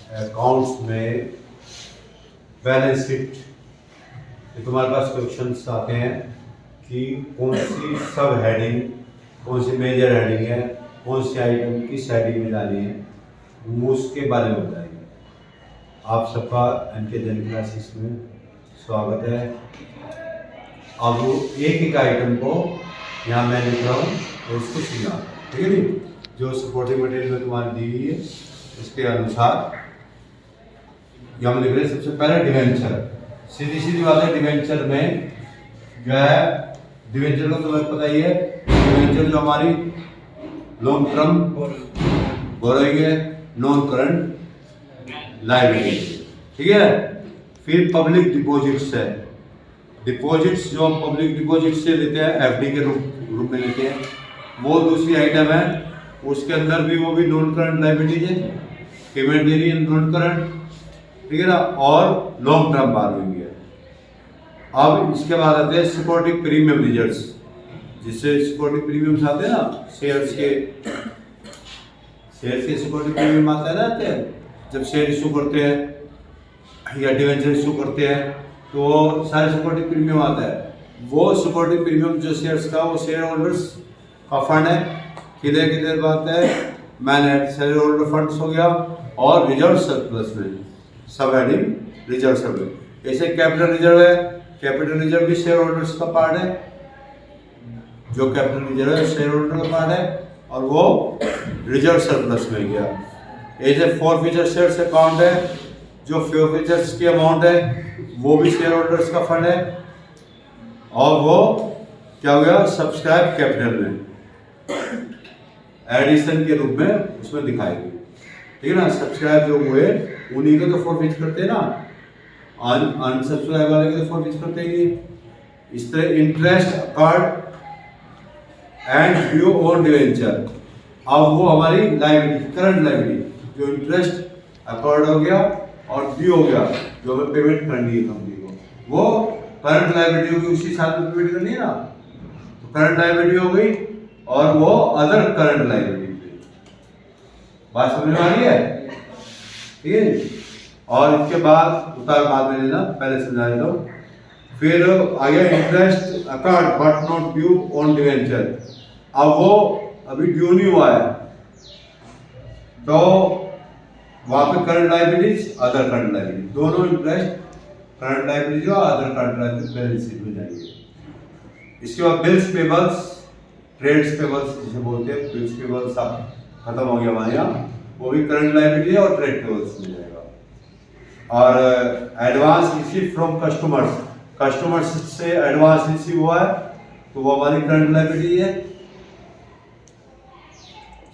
Accounts में balance sheet, ये तुम्हारे पास क्वेश्चंस आते हैं कि कौन सी सब हेडिंग, कौन सी मेजर हेडिंग है, कौन सी आइटम किस हेडिंग में जानी है, उसके बारे में बताएंगे। आप सबका एनके जैन क्लासेस में स्वागत है। अब एक एक आइटम को यहाँ मैं लिख रहा हूँ और उसको सीखना, ठीक है नहीं? जो सपोर्टिंग मटेरियल में तुम्हारी दी हुई है उसके अनुसार ये हम लिख रहे हैं। सबसे पहले डिवेंचर, सीधी सीधी बात है। डिवेंचर में जो है, डिवेंचर को तुम्हें पता ही है, डिवेंचर जो हमारी लॉन्ग टर्म बोरोइंग है, नॉन करंट लायबिलिटी, ठीक है। फिर पब्लिक डिपॉजिट्स है, डिपॉजिट्स जो हम पब्लिक डिपॉजिट से लेते हैं, एफडी के रूप में लेते हैं, वो दूसरी आइटम है। उसके अंदर भी वो भी नॉन करंट लायबिलिटीज है, पेमेंट देनी है नॉन करंट, ठीक है ना, और लॉन्ग टर्म बारोइंग है। अब इसके बाद आते हैं सपोर्टिंग प्रीमियम रिजल्ट्स, जिससे सपोर्टिंग प्रीमियम्स आते हैं ना, शेयर्स के सपोर्टिंग प्रीमियम आते हैं ना, आते हैं जब शेयर इशू करते हैं या डिवेंचर इशू करते हैं तो सारे सपोर्टिंग प्रीमियम आता है। वो सपोर्टिंग प्रीमियम जो शेयर्स का, वो शेयर होल्डर्स का फंड है, किधर बात है, मैनेज शेयर होल्डर फंड्स हो गया, और रिजर्व सरप्लस में सब हेडिंग रिजर्व सरप्लस। ऐसे कैपिटल रिजर्व है, कैपिटल रिजर्व भी शेयर होल्डर्स का पार्ट है, जो कैपिटल रिजर्व है शेयर होल्डर का पार्ट है, और वो रिजर्व सरप्लस में गया। ऐसे फॉरफीचर शेयर्स अकाउंट है, जो फॉरफीचर्स की अमाउंट है वो भी शेयर होल्डर्स का फंड है, और वो क्या हो गया, सब्सक्राइब कैपिटल में एडिशन के रूप में उसमें दिखाएगी, ठीक है ना। सब्सक्राइब जो हुए उन्हीं को तो फॉरफीच करते हैं ना, अनसब्सक्राइब वाले के तो फॉरफीच करते ही। इस तरह interest accrued and due on debenture, अब वो हमारी लायबिलिटी, करंट लायबिलिटी, जो इंटरेस्ट अकार्ड हो गया और ड्यू हो गया, जो हमें पेमेंट करनी है कंपनी को, वो करंट लायबिलिटी होगी, उसी साल में पेमेंट करनी है ना, तो करंट लायबिलिटी हो गई, और वो अदर करंट लायबिलिटी। बात समझ में आ रही है, ठीक है। और इसके बाद उतार बाद में लेना, पहले समझा देता हूँ। फिर आ गया interest accrued but not due on debenture, अब वो अभी ड्यू नहीं हुआ है, तो वहां पे current liabilities, other current liability, दोनों इंटरेस्ट, करंट लायबिलिटी और other current liability balance sheet में जाएंगे। इसके बाद बिल्स पेबल्स, ट्रेड्स पेबल्स जिसे बोलते हैं, बिल्स पेबल्स अब खत्म हो गया हमारे यहाँ, वो भी करंट लायबिलिटी और ट्रेड पेबल्स में जाएगा। और advance receive from customers, customers से एडवांस रिसीव हुआ है तो वो हमारी करंट लायबिलिटी है।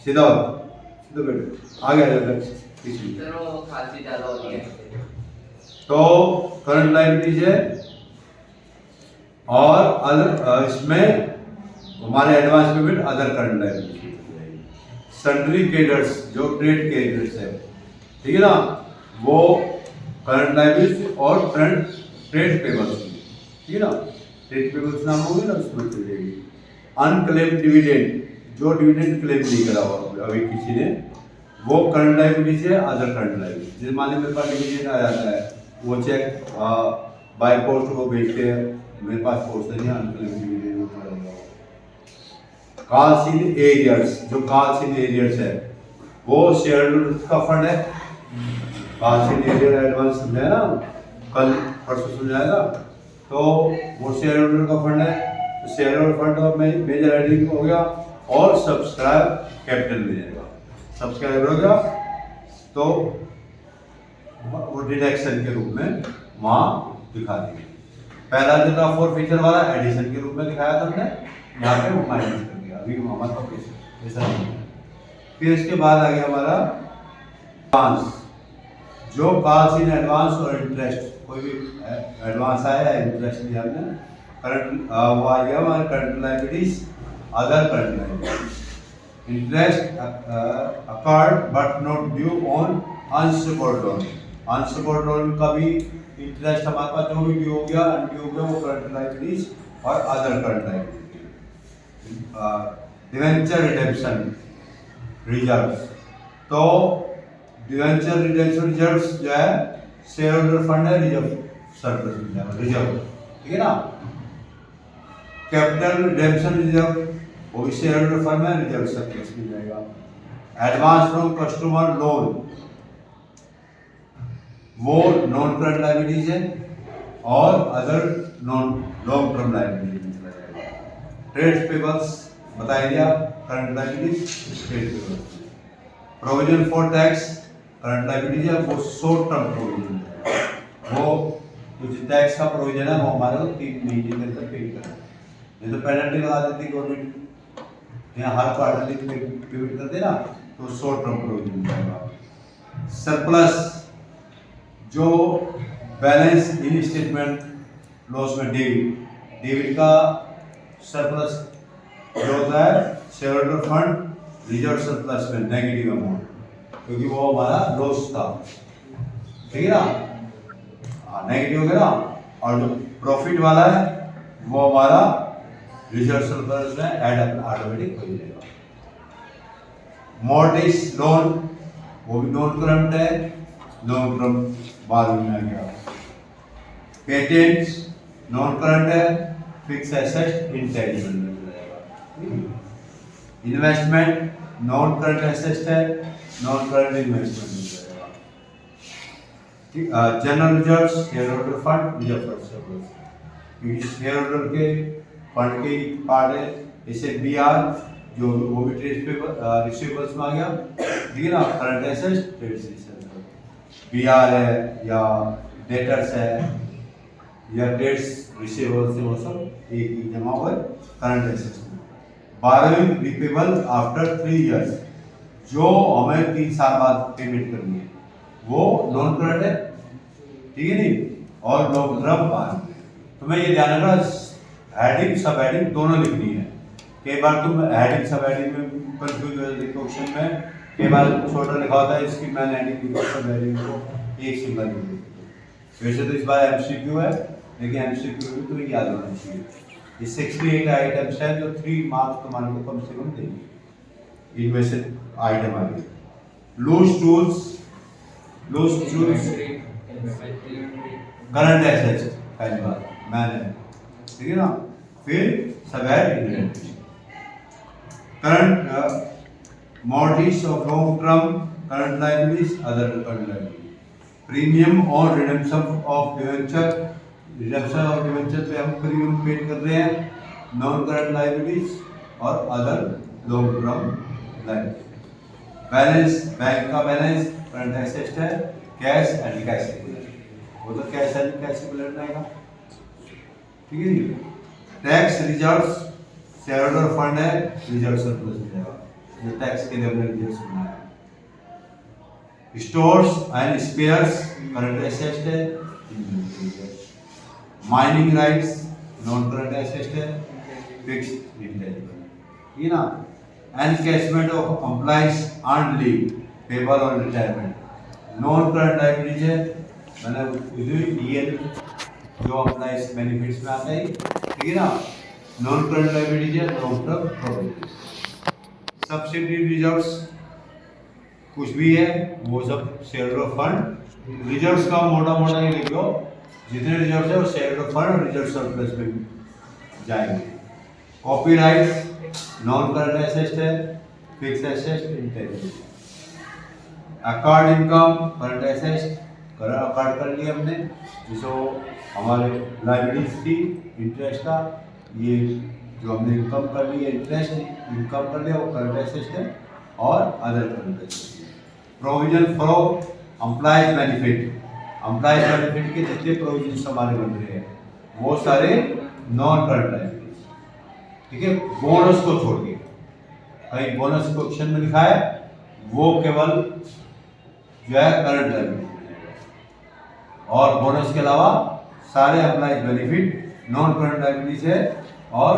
सीधा बेटे आगे तो करंट लायबिलिटीज है, और अदर इसमें हमारे advance payment other current liability. Sundry creditors जो ट्रेड क्रेडिटर्स है, ठीक है ना, वो करंट लायबिलिटी और करंट ट्रेड पेबल्स, ठीक है ना, ट्रेड पेबल्स नाम होगी ना, उसमें चल जाएगी। अनक्लेम डिविडेंड, जो डिविडेंड क्लेम नहीं करा हुआ अभी किसी ने, वो करंट लायबिलिटी से अदर करंट लायबिलिटी। जैसे मान लीजिए मेरे पास डिविडेंड आ जाता है, वो चेक बाय पोस्ट वो भेजते हैं, मेरे पास पोस्ट नहीं, unclaim dividend calls in arrears, जो कॉल्स इन एरियर्स है वो शेयर होल्डर्स का फंड है। कॉल्स इन एरियर एडवांस समझाया ना, कल परसों समझाएगा, तो वो शेयर होल्डर का फंड है, तो शेयर होल्डर फंड और मेजर हेडिंग हो गया, और सब्सक्राइब कैपिटल में जाएगा। सब्सक्राइब हो गया तो वो डिडक्शन के रूप में वहां दिखा देंगे। पहला जो था फॉरफीचर वाला, एडिशन के रूप में दिखाया था हमने, यहाँ पे वो माइनस कर दिया, अभी हमारे पास ऐसा नहीं है। फिर इसके बाद आ गया हमारा एडवांस, जो कॉल्स इन एडवांस और इंटरेस्ट, कोई भी एडवांस आया इंटरेस्ट दिया हमने, करंट वो आ गया हमारा current liabilities, other current liabilities. Interest accrued but not due on unsecured loan, unsecured loan का भी इंटरेस्ट हमारे पास जो भी ड्यू हो गया, अनड्यू हो गया, वो करंट लायबिलिटीज और other current liabilities. Debenture redemption reserves, तो डिवेंचर रिटेंशन रिजर्व्स जो है शेयर होल्डर फंड है, रिजर्व सरप्लस मिल जाएगा, रिजर्व, ठीक है ना। कैपिटल रिडेम्पशन रिजर्व वो भी शेयर होल्डर फंड में रिजर्व सरप्लस मिल जाएगा। एडवांस फ्रॉम कस्टमर लोन वो नॉन करंट लायबिलिटीज है और other non long term liabilities में चला जाएगा। ट्रेड पेबल्स बताया गया, current liabilities trade payables. Provision for tax current liabilities है, वो शॉर्ट टर्म प्रोविजन है, वो कुछ टैक्स का प्रोविजन है, वो हमारे को 3 महीने के अंदर पे करना है। नहीं तो पेनल्टी लगा देती गवर्नमेंट, यहाँ हर क्वार्टरली पेमेंट करते ना, तो शॉर्ट टर्म प्रोविजन जाएगा। सरप्लस जो बैलेंस इन स्टेटमेंट लॉस में डेबिट का सरप्लस जो होता है share holder fund reserve surplus में नेगेटिव अमाउंट, क्योंकि वो हमारा लॉस था, ठीक है ना, नेगेटिव हो गया ना। और जो प्रॉफिट वाला है वो हमारा रिजर्व सरप्लस में ऐड ऑटोमेटिक हो जाएगा। मॉर्गेज लोन वो भी नॉन करंट है, लॉन्ग टर्म बाद में आ गया। पेटेंट्स नॉन करंट है, फिक्स एसेट इंटेंजिबल में जाएगा। इन्वेस्टमेंट नॉन करंट एसेट है, नॉन करंट इन्वेस्टमेंट में जाएगा। General reserves share holder fund reserve surplus, क्योंकि शेयर होल्डर के फंड के पार्ट है, जैसे बीआर जो वो भी ट्रेड पेपर रिसीवेबल्स में आ गया, ठीक है ना। Current asset trade receivables, BR है या डेटर्स है या ट्रेड्स रिसीवेबल्स है, वो सब एक ही जमा हुआ करंट एसेट्स में। बारोइंग रिपेबल आफ्टर 3 इयर्स, जो हमें 3 साल बाद पेमेंट करनी है वो नॉन करंट है, ठीक है नहीं, और लॉन्ग टर्म बारोइंग। तो मैं ये ध्यान रखना हेडिंग सब हेडिंग दोनों लिखनी है। कई बार तुम हेडिंग सब हेडिंग में कंफ्यूज हो जाते क्वेश्चन में, कई बार छोटा लिखा होता है, इसकी मैंने हेडिंग सब हेडिंग को एक सिंगल लिख दी। वैसे तो इस बार एमसीक्यू है, लेकिन एमसीक्यू भी तुम्हें याद होना चाहिए। ये 68 आइटम्स हैं जो 3 मार्क्स तुम्हारे को कम से कम देंगे, इनमें से आइटम आ गए। लूज टूल्स करंट एसेट्स पहली बात मैंने, ठीक है ना। फिर सब है current mortgage of long term current liabilities, other current liabilities. Premium और redemption of debenture, redemption of debenture पे हम प्रीमियम पे कर रहे हैं, नॉन करंट लायबिलिटीज और other long term liabilities. Balance bank का बैलेंस करंट एसेट है, cash and cash equivalent, वो तो कैश एंड कैश इक्विवेलेंट रहेगा, ठीक है जी। Tax reserves share holder fund है, रिजर्व सरप्लस मिलेगा, जो टैक्स के लिए हमने रिजर्व बनाया। Stores and spares current asset है, mining rights non current asset है, फिक्स्ड इंटेंजिबल, ठीक है ना। Encashment of employees earn leave payable और रिटायरमेंट नॉन करंट लायबिलिटीज है, मैंने डीएल जो एम्प्लॉइज बेनिफिट्स में आता है, ठीक है ना। नॉन करंट लायबिलिटीज है, long term provision. Subsidy reserves कुछ भी है वो सब शेयर होल्डर फंड, रिजर्व्स का मोटा मोटा ही लिख लो, जितने रिजर्व है वो शेयर होल्डर फंड और रिजर्व सरप्लस में जाएंगे। कॉपीराइट नॉन करंट एसेट है, fix asset intangible. Accrued income current asset accrued कर लिया हमने, जिसको हमारे लायबिलिटीज थी इंटरेस्ट का, ये जो हमने इनकम कर लिया इंटरेस्ट इनकम कर लिया वो करंट एसेट है और other current asset. Provision for employees benefit के जितने प्रोविजन हमारे बन रहे हैं वो सारे नॉन करंट लायबिलिटीज, ठीक है। बोनस को छोड़ के, कहीं बोनस क्वेश्चन में लिखा है वो केवल जो है करंट लायबिलिटी, और बोनस के अलावा सारे employees benefit non current liabilities है और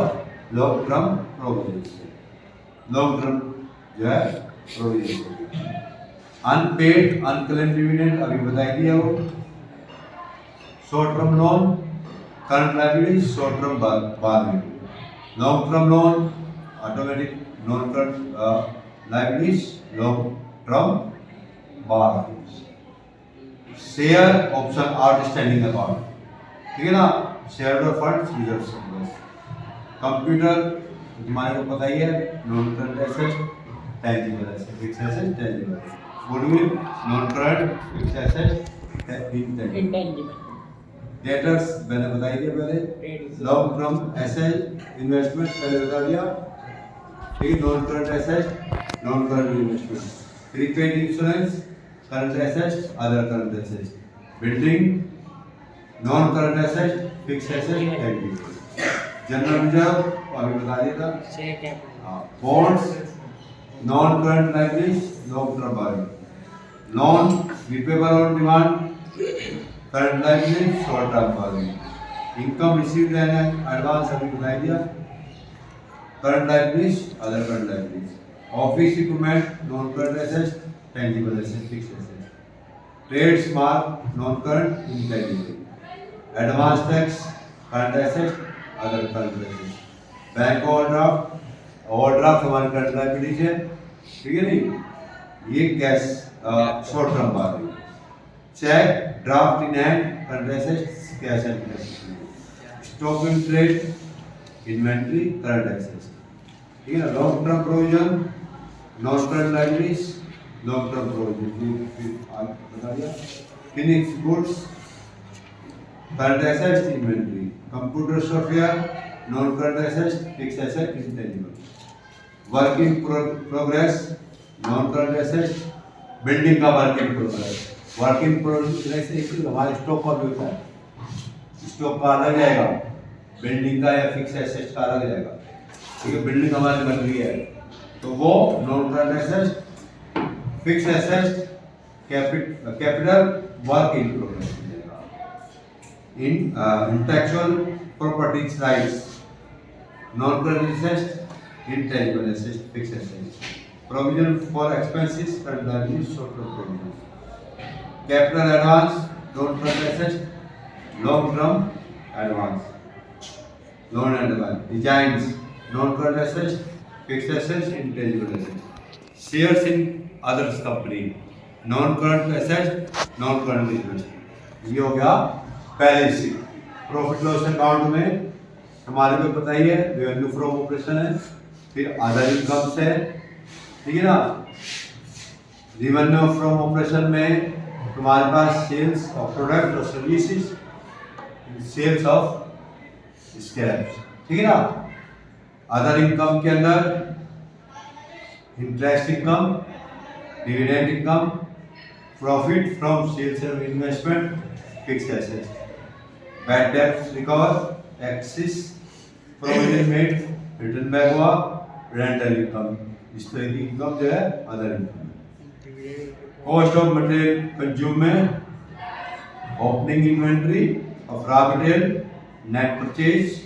लॉन्ग टर्म प्रोविजन है, लॉन्ग टर्म जो है प्रोविजन। अनपेड अनक्लेम्ड डिविडेंड अभी बता दिया वो। Short term loan current liabilities, short term बाद में। Long term loan automatic non current liabilities, long term 12। Share option outstanding account, ठीक है ना, share of funds reserve surplus. Computer तुम्हारे को पता ही है, non current asset, tangible asset, fix asset, tangible. Goodwill non current, fix asset, intangible. Debtors मैंने बता दिया पहले, लॉन्ग टर्म एसेट इन्वेस्टमेंट पहले बता दिया, ठीक, non current asset, non current investment, prepaid insurance, current asset, other current asset, building, non current asset, fix asset, tangible. General reserve अभी बता दिया था, bonds, non current liabilities, long term borrowing, loan repayable on demand, current liabilities, short term borrowing, income received and advance अभी बता दिया, current liabilities, other current liabilities, office equipment, non current assets, tangible assets, fix assets, trades mark, non current, intangible, advance tax, current assets, other current assets, bank overdraft, overdraft हमारे current liabilities है, ठीक है नहीं, ये cash short term borrowing, cheque, draft in hand, current assets, cash and cash, stock in trade, inventory, current assets, ठीक है ना, long term provision, non current liabilities, long term provision, बता दिया, finished goods, current assets, inventory, computer software, non current assets, fix asset, intangible, work in progress, non current assets, building का work in progress, work in progress एक हमारे stock का भी होता है, stock का अलग जाएगा, बिल्डिंग का या फिक्स एसेट्स का अलग जाएगा, ठीक है, बिल्डिंग हमारी बन रही है तो वो non current assets, fix assets, capital, work in progress, intellectual properties rights, non-current assets, intangible assets, fixed assets, provision for expenses, current liabilities, short-term provisions, capital advance, non-current assets, long-term advance, loan and advance, designs, non-current assets, fixed assets, intangible assets, shares in others company, non-current assets, non-current investment। ये हो गया balance sheet. Profit loss account में हमारे को पता ही है revenue from operation है, फिर अदर इनकम्स है, ठीक है ना, रेवेन्यू फ्रॉम ऑपरेशन में तुम्हारे पास सेल्स ऑफ प्रोडक्ट और सर्विसेज, सेल्स ऑफ स्क्रैप्स, ठीक है ना, अदर इनकम के अंदर interest income, dividend income, profit from sales and investment, fixed assets, bad debts recover, excess, provision made, return back हुआ, रेंटल इनकम, इस तरह की इनकम जो है other income. Cost of material consume में opening inventory of raw material, net purchase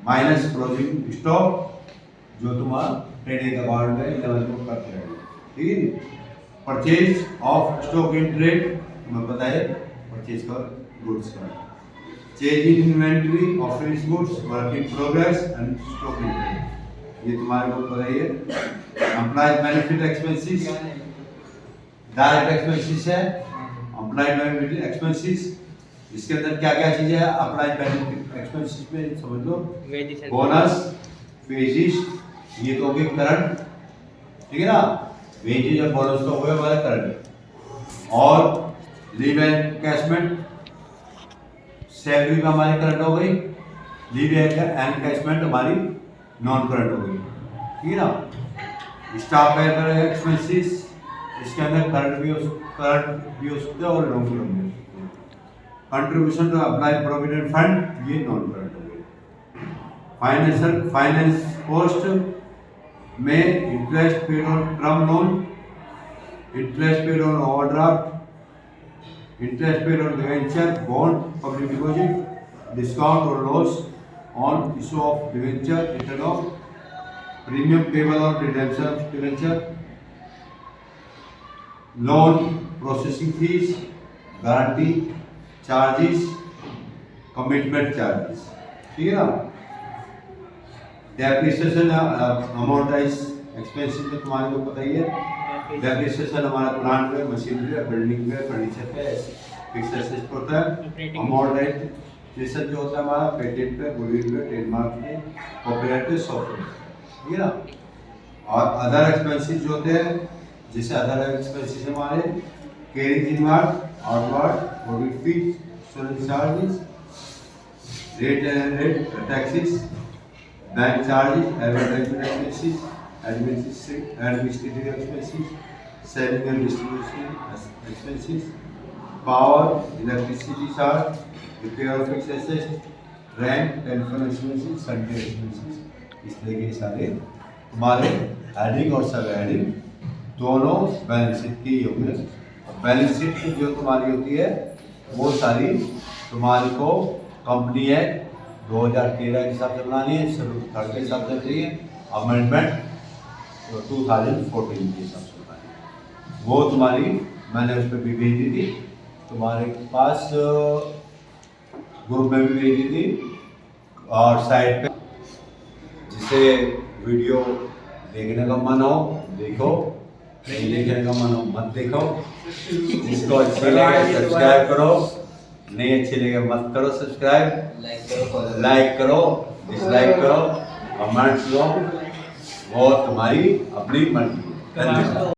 minus closing stock, जो तुम्हारा trading account में लेवल को करते हैं, ठीक है। Purchase of stock in trade, तुम्हें पता है परचेज का गुड्स का, change in inventory of finished goods, work in progress and stock in trade, ये तुम्हारे को पता ही है। Employ benefit expenses, direct expenses है, एम्प्लॉय बेनिफिट एक्सपेंसेस, इसके अंदर क्या क्या चीजें है, एम्प्लॉय बेनिफिट एक्सपेंसेस में समझ लो, बोनस, वेजेस, ये तो हो गए करंट, ठीक है ना, वेजेस और बोनस तो हो गए हमारे करंट, और लीव एनकैशमेंट, सैलरी का हमारी करंट हो गई, लीव एनकैशमेंट हमारी नॉन करंट हो गई, ठीक है ना। स्टाफ वेलफेयर एक्सपेंसेस, इसके अंदर करंट भी हो सकते हैं और लॉन्ग टर्म भी हो सकते हैं। Contribution to employ provident fund, ये नॉन करंट हो गई। फाइनेंस कॉस्ट में interest paid on term loan, interest paid on overdraft, interest paid on debenture, bond, public deposit, discount or loss on issue of debenture, return of premium payable on redemption of debenture, loan processing fees, guarantee charges, commitment charges, ठीक है ना। Depreciation अमाउंटाइज expenses में तुम्हारे को पता ही है, depreciation हमारा प्लांट पे, मशीनरी पे, बिल्डिंग पे, फर्नीचर पे, फिक्स्ड एसेट्स पे होता है। अमोर्टाइजेशन जो होता है हमारा पेटेंट पे, गुडविल पे, ट्रेडमार्क पे, कॉपीराइट पे, सॉफ्टवेयर, ठीक है ना। और अदर एक्सपेंसेस जो होते हैं, जैसे अदर एक्सपेंसेस हमारे carrying inward, outward, audit fees, insurance charges, rate taxes, bank charges, advertisement expenses, administrative expenses, selling and distribution expenses, power, electricity charge, repair of fixed assets, rent, telephone expenses, Sunday expenses. इस तरह के सारे हमारे heading और सब heading दोनों balance sheet की होगी। बैलेंस शीट जो तुम्हारी होती है वो सारी तुम्हारी को कंपनी है 2013 के हिसाब से बनानी है, शेड्यूल के हिसाब से बनानी है, अमेंडमेंट 2014 के हिसाब से बनानी है। वो तुम्हारी मैंने उस पर भी भेज दी थी, तुम्हारे पास ग्रुप में भी भेज दी थी, और साइड पे जिसे वीडियो देखने का मन हो देखो, नहीं देखने का मन हो मत देखो, जिसको अच्छी लगे सब्सक्राइब करो, नहीं अच्छी लगे मत करो सब्सक्राइब, लाइक करो, डिसलाइक करो, कमेंट्स दो, वो तुम्हारी अपनी मर्जी है। धन्यवाद।